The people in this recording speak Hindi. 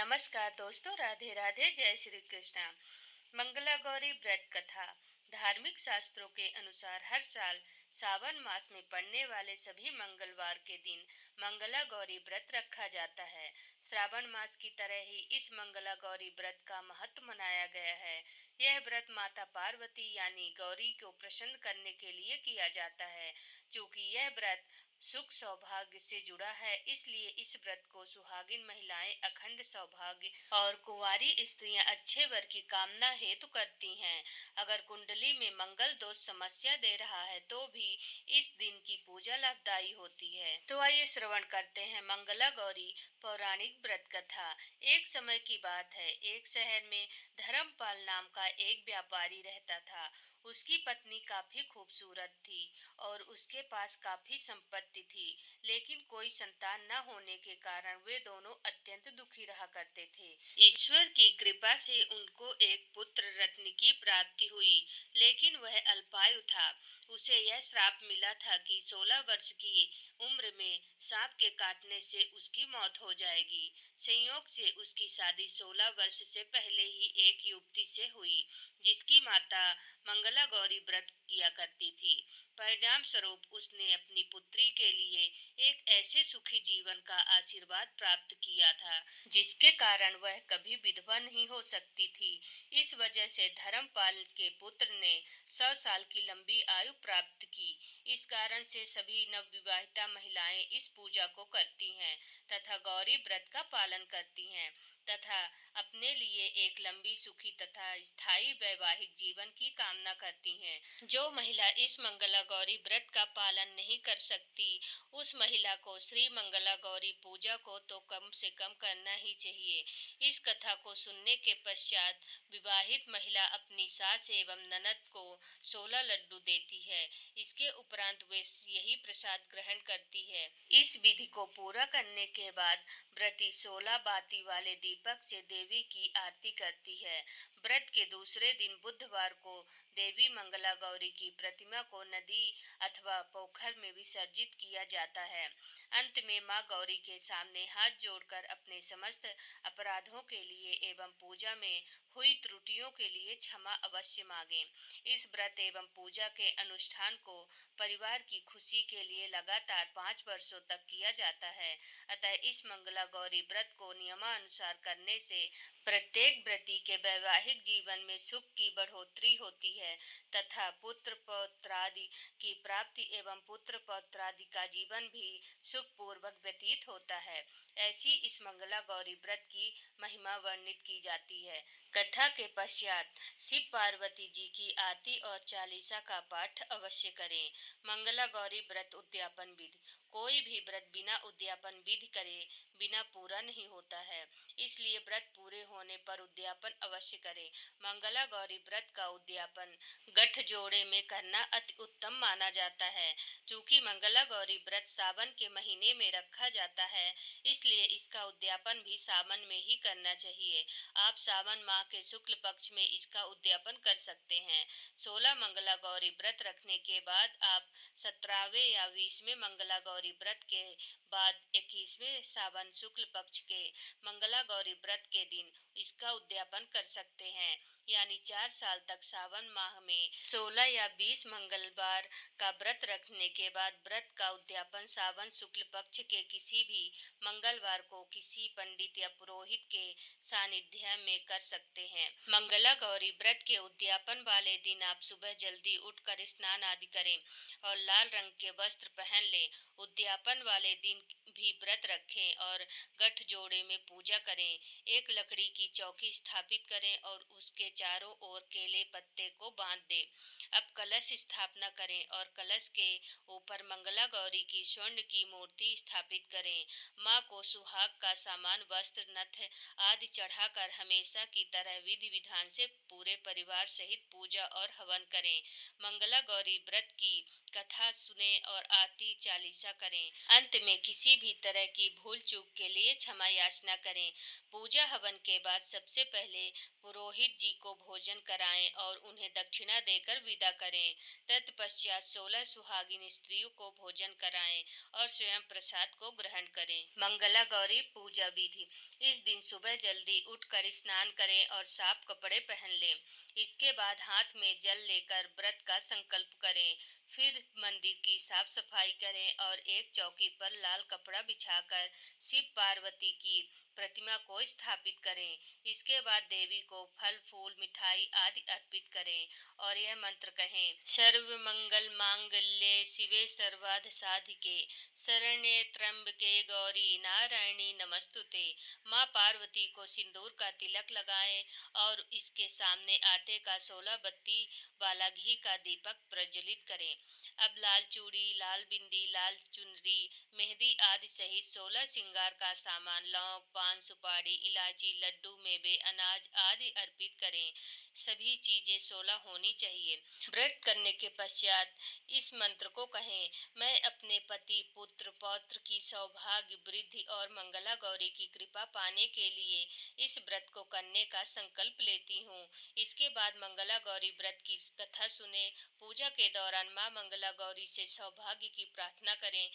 नमस्कार दोस्तों, राधे राधे, जय श्री कृष्णा। मंगला गौरी व्रत कथा। धार्मिक शास्त्रों के अनुसार हर साल सावन मास में पड़ने वाले सभी मंगलवार के दिन मंगला गौरी व्रत रखा जाता है। श्रावण मास की तरह ही इस मंगला गौरी व्रत का महत्व मनाया गया है। यह व्रत माता पार्वती यानी गौरी को प्रसन्न करने के लिए किया जाता है। चूँकि यह व्रत सुख सौभाग्य से जुड़ा है, इसलिए इस व्रत को सुहागिन महिलाएं अखंड सौभाग्य और कुंवारी स्त्रियां अच्छे वर की कामना हेतु करती हैं। अगर कुंडली में मंगल दोष समस्या दे रहा है तो भी इस दिन की पूजा लाभदायी होती है। तो आइए श्रवण करते हैं मंगला गौरी पौराणिक व्रत कथा। एक समय की बात है, एक शहर में धर्मपाल नाम का एक व्यापारी रहता था। उसकी पत्नी काफी खूबसूरत थी और उसके पास काफी संपत्ति थी, लेकिन कोई संतान न होने के कारण वे दोनों अत्यंत दुखी रहा करते थे। ईश्वर की कृपा से उनको एक पुत्र रत्न की प्राप्ति हुई, लेकिन वह अल्पायु था। उसे यह श्राप मिला था कि 16 वर्ष की उम्र में सांप के काटने से उसकी मौत हो जाएगी। संयोग से उसकी शादी 16 वर्ष से पहले ही एक युवती से हुई, जिसकी माता मंगला गौरी व्रत किया करती थी। परिणाम स्वरूप उसने अपनी पुत्री के लिए एक ऐसे सुखी जीवन का आशीर्वाद प्राप्त किया था, जिसके कारण वह कभी विधवा नहीं हो सकती थी। इस वजह से धर्मपाल के पुत्र ने 100 साल की लंबी आयु प्राप्त की। इस कारण से सभी नवविवाहिता महिलाएं इस पूजा को करती हैं तथा गौरी व्रत का पालन करती हैं तथा अपने लिए एक लंबी सुखी तथा स्थायी वैवाहिक जीवन की कामना करती हैं। जो महिला इस मंगला गौरी व्रत का पालन नहीं कर सकती, उस महिला को श्री मंगला गौरी पूजा को तो कम से कम करना ही चाहिए। इस कथा को सुनने के पश्चात विवाहित महिला अपनी सास एवं ननद को 16 लड्डू देती है। इसके उपरांत वे यही प्रसाद ग्रहण करती है। इस विधि को पूरा करने के बाद व्रती 16 बाती वाले दीपक से देवी की आरती करती है। व्रत के दूसरे दिन बुधवार को देवी मंगला गौरी की प्रतिमा को नदी अथवा पोखर में विसर्जित किया जाता है। अंत में मां गौरी के सामने हाथ जोड़कर अपने समस्त अपराधों के लिए एवं पूजा में हुई त्रुटियों के लिए क्षमा अवश्य मांगे। इस व्रत एवं पूजा के अनुष्ठान को परिवार की खुशी के लिए लगातार 5 वर्षों तक किया जाता है। अतः इस मंगला गौरी व्रत को नियमानुसार करने से प्रत्येक व्रती के वैवाहिक जीवन में सुख की बढ़ोतरी होती है तथा पुत्र पौत्रादि की प्राप्ति एवं पुत्र पौत्रादि का जीवन भी सुखपूर्वक व्यतीत होता है। ऐसी इस मंगला गौरी व्रत की महिमा वर्णित की जाती है। कथा के पश्चात शिव पार्वती जी की आरती और चालीसा का पाठ अवश्य करें। मंगला गौरी व्रत उद्यापन विधि। कोई भी व्रत बिना उद्यापन विधि करे बिना पूरा नहीं होता है, इसलिए व्रत पूरे होने पर उद्यापन अवश्य करें। मंगला गौरी व्रत का उद्यापन गठजोड़े में करना अति उत्तम माना जाता है। चूँकि मंगला गौरी व्रत सावन के महीने में रखा जाता है, इसलिए इसका उद्यापन भी सावन में ही करना चाहिए। आप सावन माह के शुक्ल पक्ष में इसका उद्यापन कर सकते हैं। 16 मंगला गौरी व्रत रखने के बाद आप 17वें या 20वें मंगला गौरी व्रत के बाद 21वें सावन शुक्ल पक्ष के मंगला गौरी व्रत के दिन इसका उद्यापन कर सकते हैं। यानी 4 साल तक सावन माह में 16 या 20 मंगलवार का व्रत रखने के बाद व्रत का उद्यापन सावन शुक्ल पक्ष के किसी भी मंगलवार को किसी पंडित या पुरोहित के सानिध्य में कर सकते हैं। मंगला गौरी व्रत के उद्यापन वाले दिन आप सुबह जल्दी उठकर स्नान आदि करें और लाल रंग के वस्त्र पहन लें। उद्यापन वाले दिन भी व्रत रखें और गठ जोड़े में पूजा करें। एक लकड़ी की चौकी स्थापित करें और उसके चारों ओर केले पत्ते को बांध दें। अब कलश स्थापना करें और कलश के ऊपर मंगला गौरी की स्वर्ण की मूर्ति स्थापित करें। माँ को सुहाग का सामान वस्त्र नथ आदि चढ़ाकर हमेशा की तरह विधि विधान से पूरे परिवार सहित पूजा और हवन करें। मंगला गौरी व्रत की कथा सुने और आरती चालीसा करें। अंत में किसी भी तरह की भूल चूक के लिए क्षमा याचना करें। पूजा हवन के बाद सबसे पहले पुरोहित जी को भोजन कराएं और उन्हें दक्षिणा देकर विदा करें। तत्पश्चात 16 सुहागिन स्त्रियों को भोजन कराएं और स्वयं प्रसाद को ग्रहण करें। मंगला गौरी पूजा विधि। इस दिन सुबह जल्दी उठकर स्नान करें और साफ कपड़े पहन लें। इसके बाद हाथ में जल लेकर व्रत का संकल्प करें। फिर मंदिर की साफ सफाई करें और एक चौकी पर लाल कपड़ा बिछाकर शिव पार्वती की प्रतिमा को स्थापित करें। इसके बाद देवी को फल फूल मिठाई आदि अर्पित करें और यह मंत्र कहें, सर्व मंगल मांगल्ये शिवे सर्वार्थ साधिके शरण्ये त्र्यंबके गौरी नारायणी नमस्तुते। माँ पार्वती को सिंदूर का तिलक लगाएं और इसके सामने आटे का 16 बत्ती वाला घी का दीपक प्रज्वलित करें। अब लाल चूड़ी, लाल बिंदी, लाल चुनरी, मेहंदी आदि सहित 16 श्रृंगार का सामान, लौंग, पान सुपारी, इलायची, लड्डू, मेवे, अनाज आदि अर्पित करें। सभी चीजें 16 होनी चाहिए। व्रत करने के पश्चात इस मंत्र को कहें, मैं अपने पति, पुत्र, पौत्र की सौभाग्य वृद्धि और मंगला गौरी की कृपा पाने के लिए इस व्रत को करने का संकल्प लेती हूँ। इसके बाद मंगला गौरी व्रत की कथा सुने। पूजा के दौरान माँ मंगला गौरी से सौभाग्य की प्रार्थना करें।